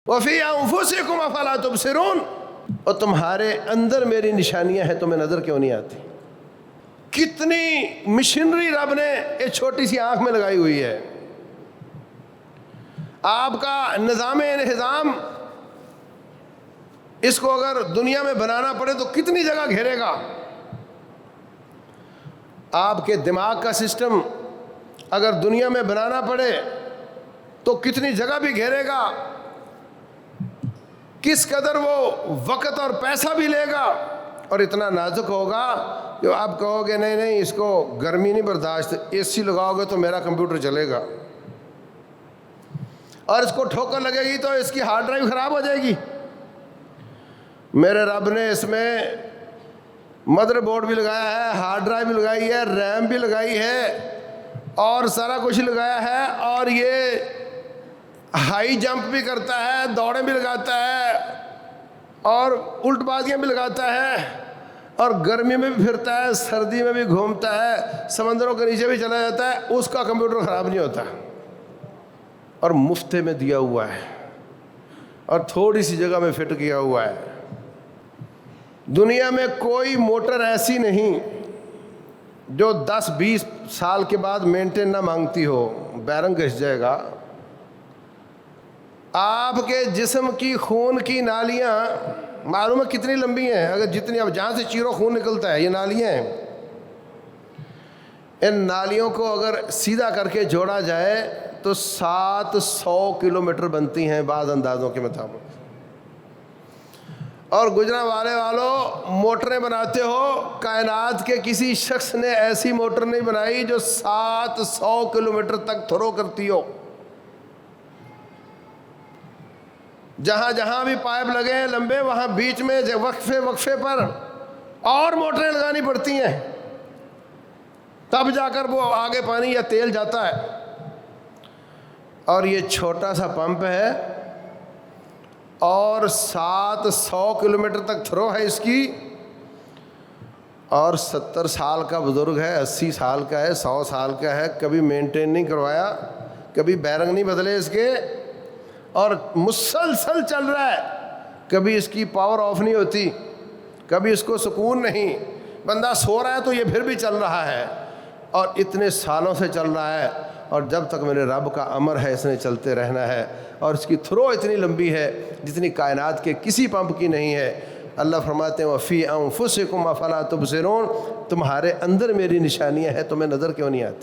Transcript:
وفی انفسکم افلا تبصرون، اور تمہارے اندر میری نشانیاں ہیں، تمہیں نظر کیوں نہیں آتی؟ کتنی مشینری رب نے ایک چھوٹی سی آنکھ میں لگائی ہوئی ہے۔ آپ کا نظام انہضام اس کو اگر دنیا میں بنانا پڑے تو کتنی جگہ گھیرے گا؟ آپ کے دماغ کا سسٹم اگر دنیا میں بنانا پڑے تو کتنی جگہ بھی گھیرے گا، کس قدر وہ وقت اور پیسہ بھی لے گا، اور اتنا نازک ہوگا کہ آپ کہو گے نہیں نہیں اس کو گرمی نہیں برداشت، اے سی لگاؤ گے تو میرا کمپیوٹر چلے گا، اور اس کو ٹھوکر لگے گی تو اس کی ہارڈ ڈرائیو خراب ہو جائے گی۔ میرے رب نے اس میں مدر بورڈ بھی لگایا ہے، ہارڈ ڈرائیو بھی لگائی ہے، ریم بھی لگائی ہے، اور سارا کچھ لگایا ہے، اور یہ ہائی جمپ بھی کرتا ہے، دوڑیں بھی لگاتا ہے، اور الٹ بازیاں بھی لگاتا ہے، اور گرمی میں بھی پھرتا ہے، سردی میں بھی گھومتا ہے، سمندروں کے نیچے بھی چلا جاتا ہے، اس کا کمپیوٹر خراب نہیں ہوتا، اور مفت میں دیا ہوا ہے، اور تھوڑی سی جگہ میں فٹ کیا ہوا ہے۔ دنیا میں کوئی موٹر ایسی نہیں جو 10-20 سال کے بعد مینٹین نہ مانگتی ہو، بیرنگ گھس جائے گا۔ آپ کے جسم کی خون کی نالیاں معلوم ہے کتنی لمبی ہیں؟ اگر جتنی اب جہاں سے چیرو خون نکلتا ہے یہ نالیاں ہیں، ان نالیوں کو اگر سیدھا کر کے جوڑا جائے تو 700 کلومیٹر بنتی ہیں بعض اندازوں کے مطابق۔ اور گجرا والوں موٹریں بناتے ہو، کائنات کے کسی شخص نے ایسی موٹر نہیں بنائی جو 700 کلومیٹر تک تھرو کرتی ہو۔ جہاں جہاں بھی پائپ لگے ہیں لمبے، وہاں بیچ میں وقفے پر اور موٹریں لگانی پڑتی ہیں، تب جا کر وہ آگے پانی یا تیل جاتا ہے۔ اور یہ چھوٹا سا پمپ ہے، اور 700 کلومیٹر تک تھرو ہے اس کی، اور 70 سال کا بزرگ ہے، 80 سال کا ہے، 100 سال کا ہے، کبھی مینٹین نہیں کروایا، کبھی بیرنگ نہیں بدلے اس کے، اور مسلسل چل رہا ہے، کبھی اس کی پاور آف نہیں ہوتی، کبھی اس کو سکون نہیں، بندہ سو رہا ہے تو یہ پھر بھی چل رہا ہے، اور اتنے سالوں سے چل رہا ہے، اور جب تک میرے رب کا امر ہے اس نے چلتے رہنا ہے، اور اس کی تھرو اتنی لمبی ہے جتنی کائنات کے کسی پمپ کی نہیں ہے۔ اللہ فرماتے ہیں وَفِي أَنفُسِكُمْ أَفَلَا تُبْصِرُونَ، تمہارے اندر میری نشانیاں ہیں، تمہیں نظر کیوں نہیں آتی؟